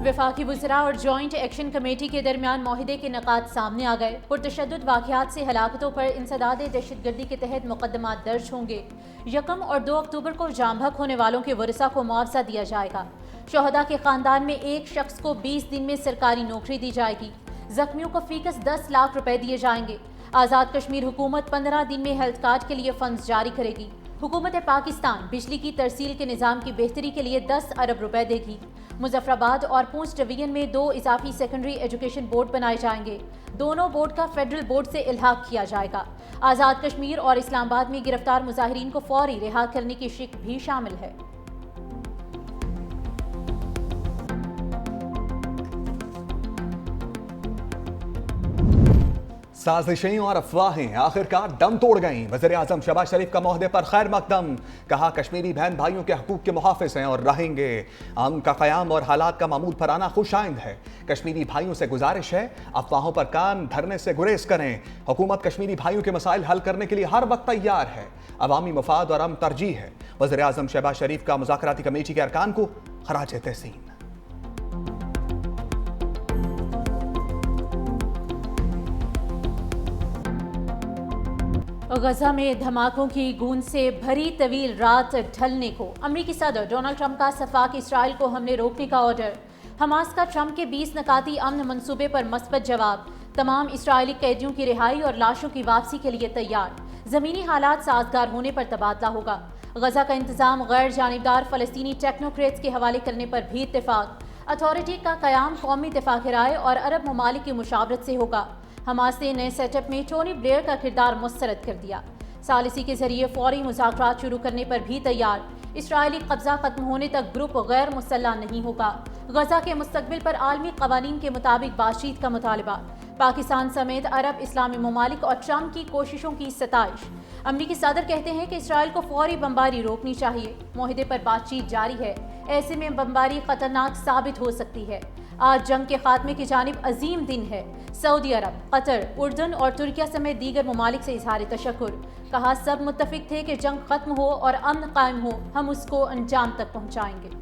वफाकी वज़रा और joint action committee के दरमियान मुआहदे के नकात सामने आ गए। पुरतशद्दुद वाक़यात से हलाकतों पर इंसदाद दहशतगर्दी के तहत मुकदमा दर्ज होंगे। 1 और 2 अक्टूबर को जाम बहक होने वालों के वरिसा को मुआवजा दिया जाएगा। शहदा के ख़ानदान में एक शख्स को 20 दिन में सरकारी नौकरी दी जाएगी। जख्मियों को फीकस 10 लाख रुपए दिए जाएंगे। आज़ाद कश्मीर हुकूमत 15 दिन में हेल्थ कार्ड के लिए फंड्स जारी करेगी। हुकूमत पाकिस्तान बिजली की तरसील के निज़ाम की बेहतरी के लिए 10 अरब रुपए देगी। मुजफ्फराबाद और पूंछ डिवीजन में 2 इजाफी सेकेंडरी एजुकेशन बोर्ड बनाए जाएंगे। दोनों बोर्ड का फेडरल बोर्ड से इल्हाक किया जाएगा। आज़ाद कश्मीर और इस्लामाबाद में गिरफ्तार मुजाहिरीन को फौरी रिहा करने की शिक भी शामिल है। साजिशें और अफवाहें आखिरकार दम तोड़ गईं। वज़ीर-ए-आज़म शहबाज शरीफ का मुहदे पर खैर मकदम। कहा कश्मीरी बहन भाइयों के हकूक़ के मुहाफ़िज़ हैं और रहेंगे। अमन का क़याम और हालात का मामूल पर आना खुश आइंद है। कश्मीरी भाइयों से गुजारिश है अफवाहों पर कान धरने से गुरेज करें। हुकूमत कश्मीरी भाइयों के मसाइल हल करने के लिए हर वक्त तैयार है। अवामी मफाद और अमन तरजीह है। वज़ीर-ए-आज़म शहबाज शरीफ का मुज़ाकराती कमेटी के अरकान को खराज तहसीन। गजा में धमाकों की गूंज से भरी तवील रात ढलने को अमरीकी सदर डोनाल्ड ट्रंप का सफाक इसराइल को हमले रोकने का ऑर्डर। हमास का ट्रंप के 20 नकाती अमन मंसूबे पर मस्बत जवाब। तमाम इसराइली कैदियों की रिहाई और लाशों की वापसी के लिए तैयार। ज़मीनी हालात साजगार होने पर तबादला होगा। गजा का इंतजाम गैर जानिबदार फ़लस्तीनी टेक्नोक्रेट्स के हवाले करने पर भी इत्तेफाक। अथॉरिटी का क़याम कौमी इत्तेफाक राय और अरब ममालिक की मुशावरत से होगा। हमास ने नए सेटअप में टोनी ब्लेयर का किरदार मुस्तरद कर दिया। सालिसी के जरिए फौरी मुज़ाकरात शुरू करने पर भी तैयार। इसराइली कब्जा खत्म होने तक ग्रुप गैर मुसल्लह नहीं होगा। गजा के मुस्तकबिल पर आलमी कवानीन के मुताबिक बातचीत का मुतालबा। पाकिस्तान समेत अरब इस्लामी ममालिक और ट्रंप की कोशिशों की सताइश। अमरीकी सदर कहते हैं कि इसराइल को फौरी बमबारी रोकनी चाहिए। मुआहदे पर बातचीत जारी है। ऐसे में बमबारी खतरनाक साबित हो सकती है। आज जंग के खात्मे की जानिब अजीम दिन है। सऊदी अरब, कतर, उर्दन और तुर्किया समेत दीगर ममालिक से इजहार तशक्कुर। कहा सब मुत्तफिक थे कि जंग खत्म हो और अमन कायम हो, हम उसको अंजाम तक पहुंचाएंगे।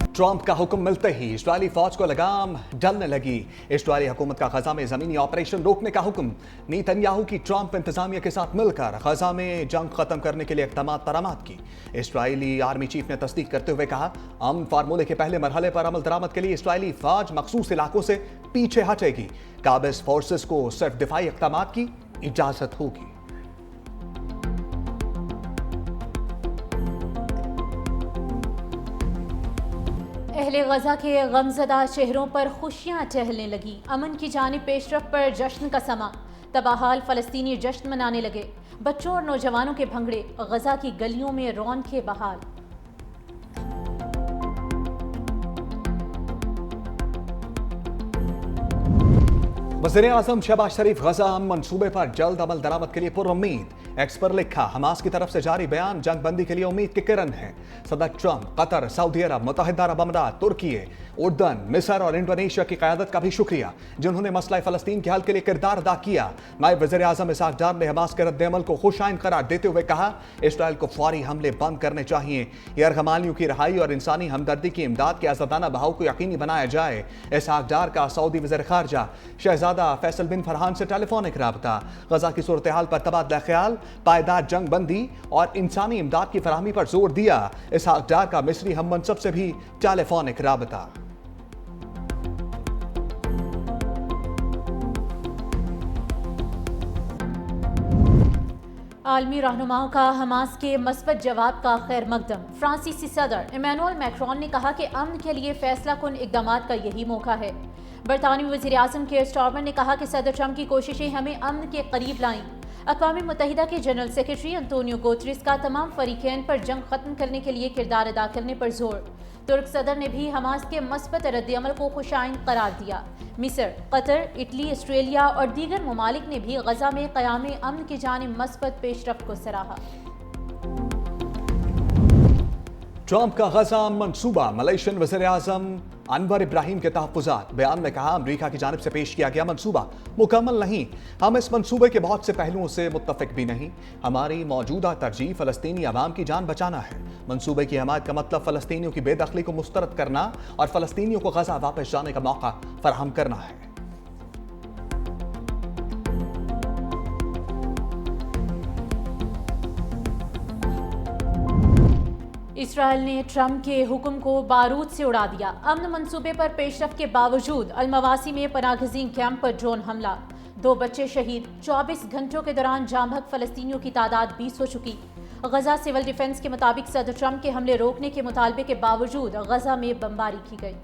ट्रंप का हुक्म मिलते ही इस्राएली फौज को लगाम डलने लगी। इस्राएली हुकूमत का गजा में जमीनी ऑपरेशन रोकने का हुक्म। नेतन्याहू की ट्रंप इंतजामिया के साथ मिलकर गजा में जंग खत्म करने के लिए इक़दामात बरामद की। इस्राएली आर्मी चीफ ने तस्दीक करते हुए कहा अमन फार्मूले के पहले मरहले पर अमल दरामद के लिए इस्राएली फौज मखसूस इलाकों से पीछे हटेगी। काबिज फोर्सेस को सिर्फ दिफाई इक़दामात की इजाजत होगी। अहले गजा के गमज़दा चेहरों पर खुशियां टहलने लगी। अमन की जानिब पेशरफ पर जश्न का समा। तबाहाल फ़लस्तीनी जश्न मनाने लगे। बच्चों और नौजवानों के भंगड़े। गजा की गलियों में रौनकें बहाल। वज़ीर-ए-आज़म शहबाज शरीफ गजा मंसूबे पर जल्द अमल दरामद के लिए पुरुम्मीद। एक्स पर लिखा हमास की तरफ से जारी बयान जंग बंदी के लिए उम्मीद की किरण है। सदर ट्रंप कतर, सऊदी अरब, मुत्तहिदा अरब अमीरात, तुर्की, उर्दन, मिस्र और इंडोनेशिया की क़यादत का भी शुक्रिया जिन्होंने मसला फ़लस्तीन के हल के लिए किरदार अदा किया। नायब वज़ीर-ए-आज़म इसहाक़ डार ने हमास के रद्द-ए-अमल को खुशाइन करार देते हुए कहा इसराइल को फौरी हमले बंद करने चाहिए। यरगमालियों की रिहाई और इंसानी हमदर्दी की इमदाद के आज़ादाना बहाव को यकीनी बनाया जाए। इसहाक़ डार का सऊदी वज़ीर ख़ारजा शहज़ादा फैसल बिन फरहान से टेलीफोनिक राबता। गजा की सूरत हाल पर तबादला ख्याल, पायदार जंग बंदी और इंसानी इमदाद की फराहमी पर जोर दिया। इसहाक़ डार का मिस्री हम मनसब से भी टेलीफोनिक राबता। आलमी रहनुमाओं का हमास के मस्बत जवाब का खैर मकदम। फ्रांसीसी सदर इमैनुअल मैक्रोन ने कहा कि अमन के लिए फैसला कुन इक़दामात का यही मौका है। बरतानवी वज़ीर-ए-आज़म केयर स्टारमर ने कहा कि सदर ट्रंप की कोशिशें हमें अमन के करीब लाईं। अक़वाम मुत्तहिदा के जनरल सेक्रेटरी अंतोनियो गुतेरेस का तमाम फरीक़ैन पर जंग खत्म करने के लिए किरदार अदा करने पर जोर। तुर्क सदर ने भी हमास के मस्बत रद्द-ए-अमल को खुशाइन करार दिया। मिस्र, कतर, इटली, ऑस्ट्रेलिया और दीगर ममालिक ने भी गजा में क़याम अमन की जानिब मस्बत पेशरफ्त को सराहा। ट्रंप का गजा मंसूबा मलेशियन वज़ीर आज़म अनवर इब्राहिम के तहफ़्फ़ुज़ात। बयान में कहा, अमरीका की जानिब से पेश किया गया मंसूबा मुकम्मल नहीं। हम इस मंसूबे के बहुत से पहलुओं से मुत्तफ़िक भी नहीं। हमारी मौजूदा तरजीह फ़लस्तीनी अवाम की जान बचाना है। मंसूबे की हमायत का मतलब फ़लस्तीनियों की बेदखली को मुस्तरद करना और फ़लस्तीनियों को गजा वापस जाने का मौका फराहम करना है। इसराइल ने ट्रंप के हुक्म को बारूद से उड़ा दिया। अमन मंसूबे पर पेशरफ के बावजूद अलमवासी में पनाहगज़ीन कैंप पर ड्रोन हमला, 2 बच्चे शहीद। 24 घंटों के दौरान जाम बहक फलस्तीनियों की तादाद 20 हो चुकी। गजा सिविल डिफेंस के मुताबिक सदर ट्रंप के हमले रोकने के मुतालबे के बावजूद गजा में बमबारी की गई।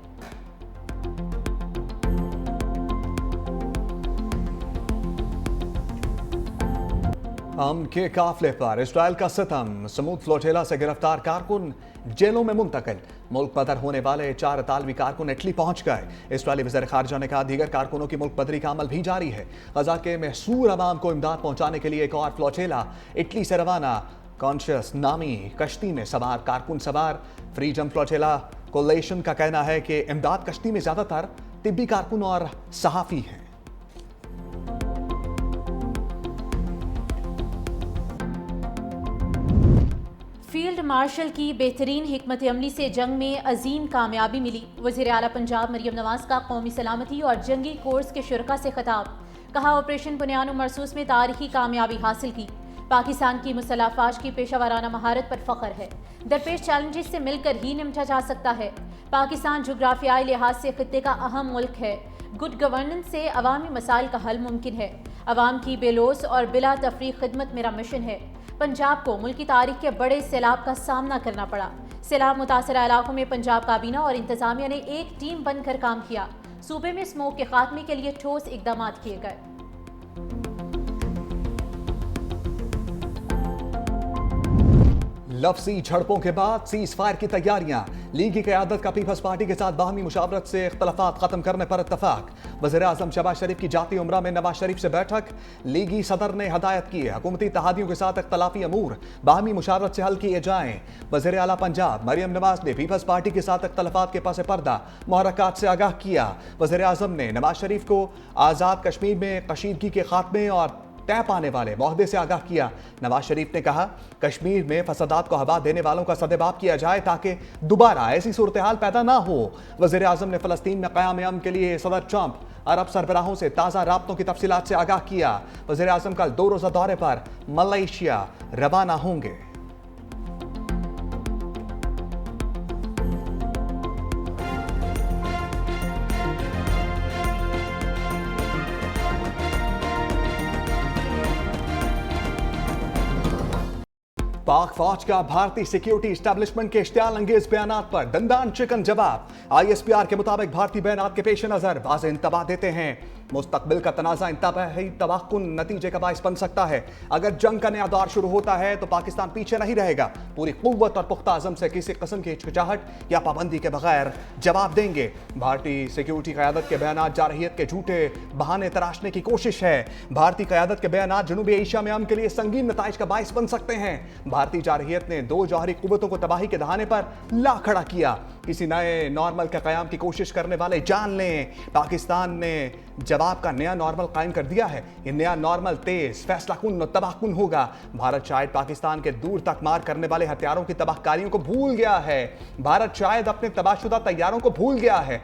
हम के काफिले पर इसराइल का सितम, समूद फ्लोटेला से गिरफ्तार कारकुन जेलों में मुंतकिल। मुल्क बदर होने वाले 4 इतालवी कारकुन इटली पहुंच गए। इसराइली वज़ीर ख़ारजा ने कहा, दीगर कारकुनों की मुल्क बदरी का अमल भी जारी है। गजा के महसूर अवाम को इमदाद पहुंचाने के लिए एक और फ्लोटेला इटली से रवाना। कॉन्शियस नामी कश्ती में सवार कारकुन सवार फ्रीडम फ्लोटेला कोलेशन का कहना है कि इमदाद कश्ती में ज़्यादातर तिब्बी कारकुन और सहाफ़ी हैं। फील्ड मार्शल की बेहतरीन हिकमत अमली से जंग में अजीम कामयाबी मिली। वज़ीर आला पंजाब मरियम नवाज का कौमी सलामती और जंगी कोर्स के शुरका से खिताब। कहा, ऑपरेशन बुनियान मरसूस में तारीखी कामयाबी हासिल की। पाकिस्तान की मुसल्लह अफ़वाज की पेशावराना महारत पर फ़ख्र है। दरपेश चैलेंजेस से मिलकर ही निपटा जा सकता है। पाकिस्तान जोग्राफियाई लिहाज से खित्ते का अहम मुल्क है। गुड गवर्नेंस से अवामी मसाइल का हल मुमकिन है। अवाम की बेलोस और बिला तफरीक खिदमत मेरा मिशन है। पंजाब को मुल्क की तारीख के बड़े सैलाब का सामना करना पड़ा। सैलाब मुतासरा इलाकों में पंजाब काबीना और इंतजामिया ने एक टीम बनकर काम किया। सूबे में स्मोक के खात्मे के लिए ठोस इकदाम किए गए। लफ्ज़ी झड़पों के बाद सीज फायर की तैयारियां। लीगी क़यादत का पीपल्स पार्टी के साथ बाहमी मुशावरत से इख्तलाफात खत्म करने पर इत्तफाक। वज़ीर आज़म शहबाज शरीफ की जाती उम्रा में नवाज शरीफ से बैठक। लीगी सदर ने हदायत की है, हुकूमती इत्तेहादियों के साथ इख्तलाफी अमूर बाहमी मुशावरत से हल किए जाएं। वज़ीर आला पंजाब मरियम नवाज ने पीपल्स पार्टी के साथ इख्तलाफात के पस पर्दा मुहर्रकात से आगाह किया। वज़ीर आज़म ने नवाज शरीफ को आज़ाद कश्मीर में कशीदगी के खात्मे और तय पाने वाले मुआहदे से आगाह किया। नवाज शरीफ ने कहा, कश्मीर में फसादात को हवा देने वालों का सदेबाब किया जाए ताकि दोबारा ऐसी सूरत हाल पैदा ना हो। वज़ीर आज़म ने फ़लस्तीन में क़याम अमन के लिए सदर ट्रंप अरब सरबराहों से ताज़ा राब्तों की तफसीलात से आगाह किया। वज़ीर आज़म कल 2 रोज़ा दौरे पर मलेशिया रवाना होंगे। पाक फौज का भारतीय सिक्योरिटी एस्टेब्लिशमेंट के इश्तियाल अंगेज बयानात पर दंदान चिकन जवाब। ISPR के मुताबिक भारतीय बयानात के पेश नजर वाज़ेह इंतबाह देते हैं, मुस्तकबिल का तनाज़ा इंतबाही तवक्कुन नतीजे का बाइस बन सकता है। अगर जंग का नया दौर शुरू होता है तो पाकिस्तान पीछे नहीं रहेगा। पूरी कुव्वत और पुख्ता अज़म से किसी किस्म की हिचकिचाहट या पाबंदी के बगैर जवाब देंगे। भारतीय सिक्योरिटी क़यादत के बयानात जारहियत के झूठे बहाने तराशने की कोशिश है। भारतीय क़यादत के बयानात जनूबी एशिया में अमन के लिए संगीन नताइज का बाइस बन सकते हैं। भारतीय जारहियत ने 2 जौहरी कुव्वतों को तबाही के दहाने पर ला खड़ा किया। किसी नए नॉर्मल के क़याम की कोशिश करने वाले जान लें, पाकिस्तान ने जवाब का नया नॉर्मल कायम कर दिया है। ये नया नॉर्मल तेज, फैसलाकुन और तबाहकुन होगा। भारत शायद पाकिस्तान के दूर तक मार करने वाले हथियारों की तबाहकारियों को भूल गया है। भारत शायद अपने तबाहशुदा तैयारों को भूल गया है।